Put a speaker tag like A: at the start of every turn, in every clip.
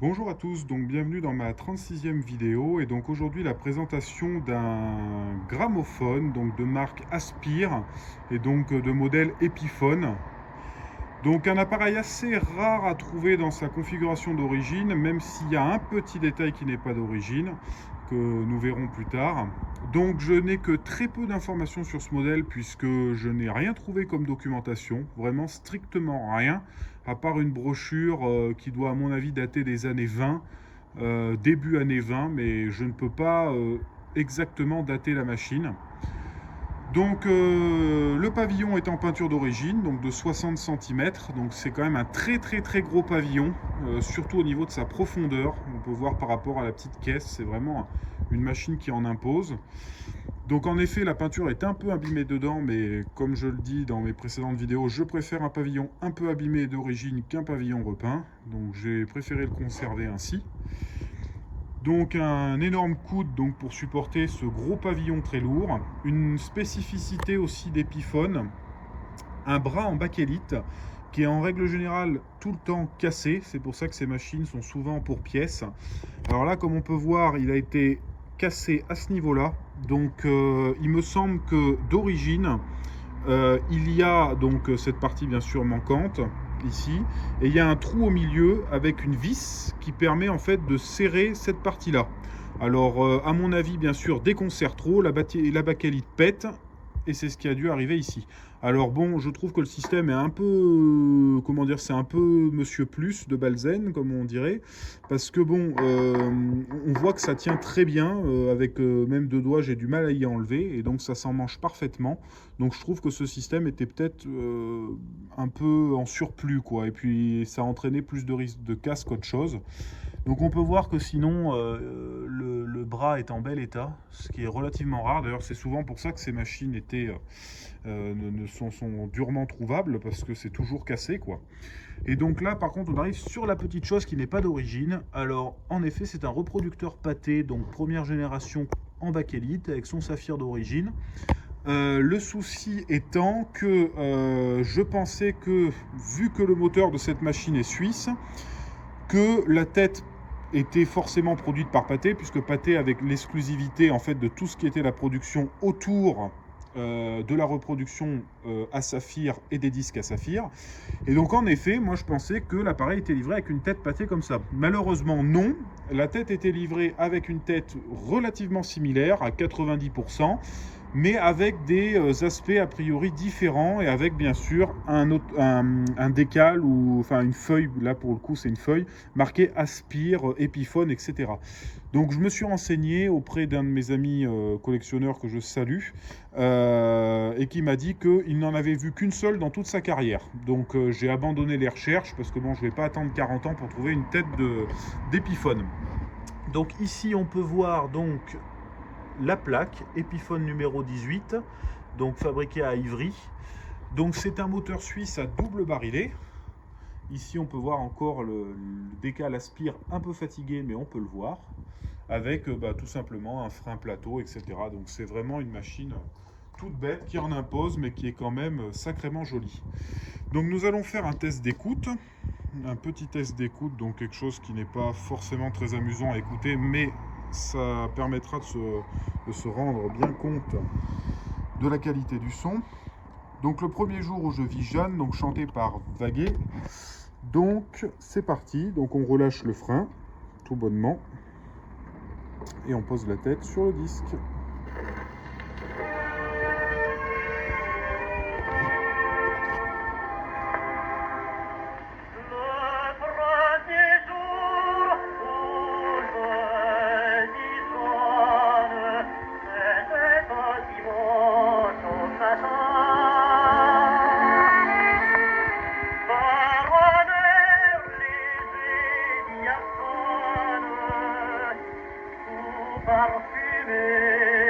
A: Bonjour à tous, donc bienvenue dans ma 36e vidéo et donc aujourd'hui la présentation d'un gramophone donc de marque Aspire et donc de modèle Epiphone. Donc un appareil assez rare à trouver dans sa configuration d'origine, même s'il y a un petit détail qui n'est pas d'origine, que nous verrons plus tard. Donc je n'ai que très peu d'informations sur ce modèle puisque je n'ai rien trouvé comme documentation, vraiment strictement rien, à part une brochure qui doit à mon avis dater des années 20, début années 20, mais je ne peux pas exactement dater la machine. Donc le pavillon est en peinture d'origine, donc de 60 cm, donc c'est quand même un très gros pavillon, surtout au niveau de sa profondeur. On peut voir par rapport à la petite caisse, c'est vraiment une machine qui en impose. Donc en effet la peinture est un peu abîmée dedans, mais comme je le dis dans mes précédentes vidéos, je préfère un pavillon un peu abîmé d'origine qu'un pavillon repeint, donc j'ai préféré le conserver ainsi. Donc un énorme coude donc pour supporter ce gros pavillon très lourd. Une spécificité aussi d'Epiphone, un bras en bakélite qui est en règle générale tout le temps cassé. C'est pour ça que ces machines sont souvent pour pièces. Alors là, comme on peut voir, il a été cassé à ce niveau-là. Donc il me semble que d'origine, il y a donc cette partie bien sûr manquante ici, et il y a un trou au milieu avec une vis qui permet en fait de serrer cette partie-là. Alors à mon avis bien sûr dès qu'on serre trop, la bakélite pète et c'est ce qui a dû arriver ici. Alors bon, je trouve que le système est un peu, comment dire, c'est un peu Monsieur Plus de Balzen, comme on dirait, parce que bon, on voit que ça tient très bien, avec même deux doigts, j'ai du mal à y enlever, et donc ça s'en mange parfaitement. Donc je trouve que ce système était peut-être un peu en surplus, quoi, et puis ça a entraîné plus de risques de casse qu'autre chose. Donc on peut voir que sinon le bras est en bel état, ce qui est relativement rare. D'ailleurs c'est souvent pour ça que ces machines sont durement trouvables parce que c'est toujours cassé quoi. Et donc là par contre on arrive sur la petite chose qui n'est pas d'origine. Alors en effet c'est un reproducteur pâté, donc première génération en bakélite avec son saphir d'origine. Le souci étant que je pensais que, vu que le moteur de cette machine est suisse, que la tête était forcément produite par Pathé, puisque Pathé avait l'exclusivité en fait de tout ce qui était la production autour de la reproduction à saphir et des disques à saphir. Et donc en effet, moi je pensais que l'appareil était livré avec une tête Pathé comme ça. Malheureusement non, la tête était livrée avec une tête relativement similaire à 90%, mais avec des aspects a priori différents et avec bien sûr un décal ou enfin une feuille, là pour le coup c'est une feuille, marquée Aspire, Epiphone, etc. Donc je me suis renseigné auprès d'un de mes amis collectionneurs que je salue et qui m'a dit qu'il n'en avait vu qu'une seule dans toute sa carrière. Donc j'ai abandonné les recherches parce que bon je vais pas attendre 40 ans pour trouver une tête d'Epiphone. Donc ici on peut voir donc la plaque Epiphone numéro 18, donc fabriqué à Ivry. Donc c'est un moteur suisse à double barillet. Ici on peut voir encore le décal Aspire un peu fatigué, mais on peut le voir, avec tout simplement un frein plateau, etc. Donc c'est vraiment une machine toute bête qui en impose, mais qui est quand même sacrément jolie. Donc nous allons faire un test d'écoute, un petit test d'écoute, donc quelque chose qui n'est pas forcément très amusant à écouter, mais ça permettra de se rendre bien compte de la qualité du son. Donc le premier jour où je vis Jeanne, donc chanté par Vaguet. Donc c'est parti, donc on relâche le frein tout bonnement et on pose la tête sur le disque.
B: Parfumé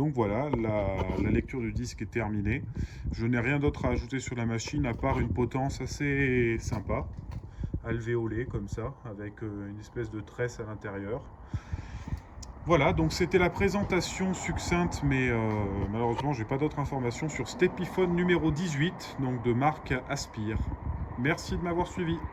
A: donc voilà, la lecture du disque est terminée. Je n'ai rien d'autre à ajouter sur la machine à part une potence assez sympa, alvéolée comme ça, avec une espèce de tresse à l'intérieur. Voilà, donc c'était la présentation succincte, mais malheureusement j'ai pas d'autres informations sur cet Epiphone numéro 18, donc de marque Aspire. Merci de m'avoir suivi.